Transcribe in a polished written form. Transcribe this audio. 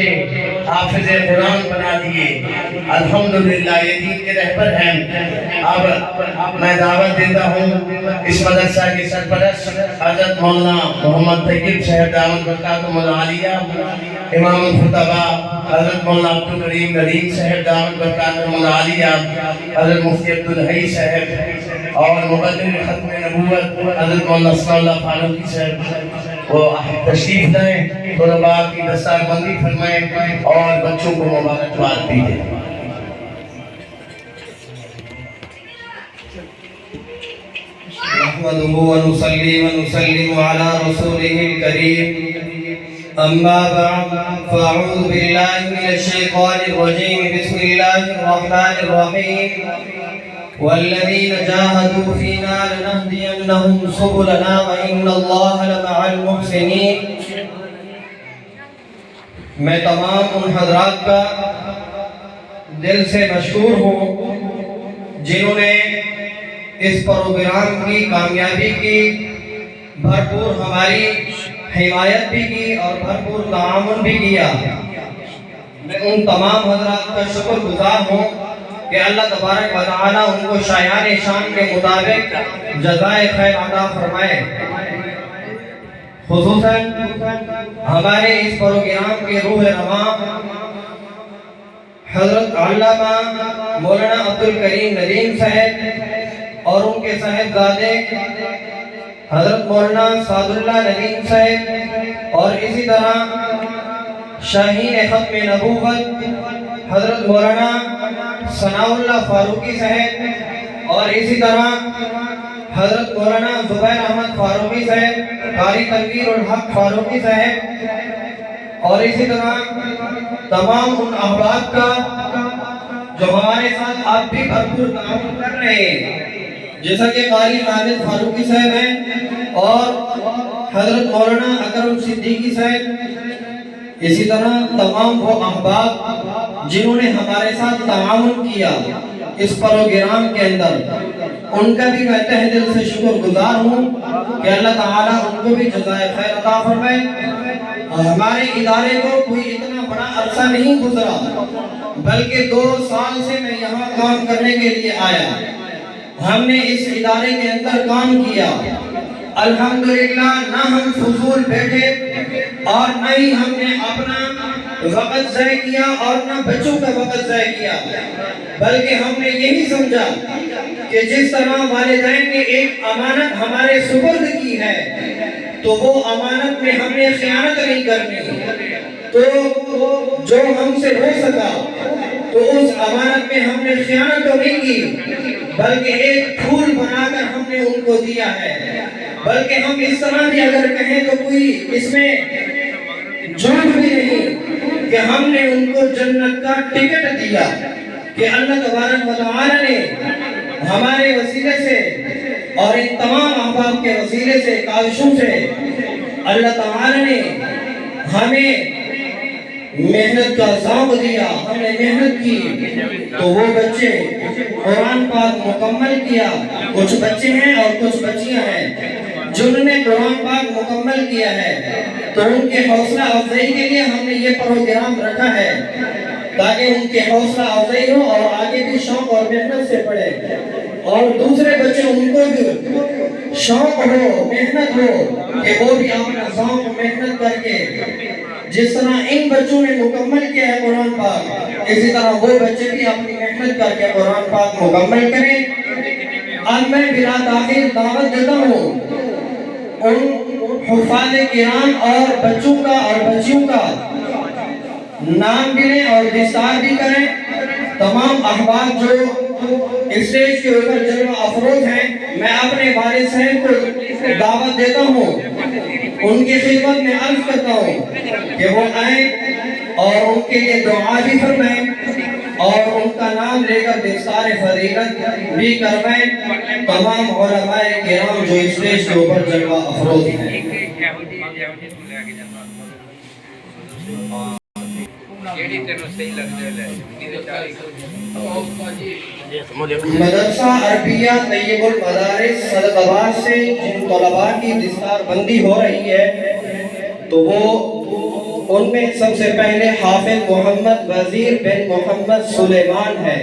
سے حافظ قرآن بنا دیے، الحمدللہ یہ دین کے رہبر ہیں۔ اب میں دعوت دیتا ہوں اس مدرسہ کے سرپرست حضرت مولانا محمد طیب صاحب دامت برکاتہم العالیہ، امام الخطبہ حضرت مولانا عبدالکریم ندیم صاحب دامت برکاتہم العالیہ، حضرت مفتی عبدالحی صاحب اور مبلغ ختم نبوت حضرت مولانا ثناء اللہ فاروقی صاحب وہ تشریف لائیں، طلباء کی دستار بندی فرمائیں اور بچوں کو مبارکباد دیجیے۔ نحمده ونصلي ونسلم على رسوله الكريم أما بعد فأعوذ بالله من الشيطان الرجيم بسم الله الرحمن الرحيم والذين جاهدوا فينا لنهدينهم سبلنا وإن الله لمع المحسنين۔ میں تمام ان حضرات کا دل سے مشکور ہوں جنہوں نے اس پروگرام کی کامیابی کی بھرپور ہماری حمایت بھی کی اور بھرپور تعاون بھی کیا۔ میں ان تمام حضرات کا شکر گزار ہوں کہ اللہ تبارک و تعالی ان کو شایان شان کے مطابق جزائے خیر عطا فرمائے۔ خصوصاً ہمارے اس پروگرام کے روح رواں حضرت علامہ مولانا عبدالکریم ندیم صاحب اور ان کے صاحبزادے حضرت مولانا سعد اللہ ندیم صاحب اور اسی طرح شاہین ختم نبوت حضرت مولانا ثناء اللہ فاروقی صاحب اور اسی طرح حضرت مولانا زبیر احمد فاروقی صاحب، قاری تنویر الحق فاروقی صاحب اور اسی طرح تمام ان احباب کا جو ہمارے ساتھ آپ بھی بھرپور تعاون کر رہے ہیں، جیسا کہ قاری حامد فاروقی صاحب ہیں اور حضرت مولانا اکرم صدیقی صاحب، اسی طرح تمام وہ احباب جنہوں نے ہمارے ساتھ تعاون کیا اس پروگرام کے اندر، ان کا بھی میں تہ دل سے شکر گزار ہوں کہ اللہ تعالیٰ ان کو بھی جزائے خیر عطا فرمائے۔ ہمارے ادارے کو کوئی اتنا بڑا عرصہ نہیں گزرا بلکہ 2 سال سے میں یہاں کام کرنے کے لیے آیا۔ ہم نے اس ادارے کے اندر کام کیا، الحمدللہ نہ ہم فضول بیٹھے اور نہ ہی ہم نے اپنا وقت ضائع کیا اور نہ بچوں کا وقت ضائع کیا، بلکہ ہم نے یہی سمجھا کہ جس طرح والدین نے ایک امانت ہمارے سپرد کی ہے تو وہ امانت میں ہم نے خیانت نہیں کرنی، تو جو ہم سے ہو سکا تو اس امانت میں ہم نے خیانت تو نہیں کی بلکہ ایک پھول بنا کر ہم نے ان کو دیا ہے۔ بلکہ ہم اس طرح بھی اگر کہیں تو کوئی اس میں جھوٹ بھی نہیں کہ ہم نے ان کو جنت کا ٹکٹ دیا کہ اللہ تبارک و تعالی نے ہمارے وسیلے سے اور ان تمام احباب کے وسیلے سے کاوشوں سے اللہ تعالی نے ہمیں محنت کا ذوق دیا، ہم نے محنت کی تو وہ بچے قرآن پاک مکمل کیا۔ کچھ بچے ہیں اور کچھ بچیاں ہیں جنہوں نے قرآن پاک مکمل کیا ہے، تو ان کے حوصلہ افزائی کے لیے ہم نے یہ پروگرام رکھا ہے تاکہ ان کے حوصلہ افزائی ہو اور آگے بھی شوق اور محنت سے پڑھے، اور دوسرے بچے ان کو بھی شوق ہو، محنت ہو کہ وہ بھی اپنا ذوق محنت کر کے جس طرح ان بچوں نے مکمل کیا ہے قرآن پاک، اسی طرح وہ بچے بھی اپنی محنت کر کے قرآن پاک مکمل کریں۔ اب میں بلا تاخیر دعوت دیتا ہوں ان حفاظ کرام اور بچوں کا اور بچیوں کا نام گریں اور دستار بھی کریں۔ تمام احباب جو اسٹیج کے اوپر جلوہ افروز ہیں، میں اپنے والد صاحب کو دعوت دیتا ہوں، ان کی خدمت میں عرض کرتا ہوں کہ وہ آئیں اور ان کے لیے دعا بھی فرمائیں اور ان کا نام لے کر دستار فضیلت بھی کروائیں۔ تمام علماء کرام جو اسٹیج کے اوپر جلوہ افروز ہیں۔ مدرسہ عربیہ طیب المدارس صدقآباد سے جن طلباء کی دستار بندی ہو رہی ہے تو وہ ان میں سب سے پہلے حافظ محمد وزیر بن محمد سلیمان ہے۔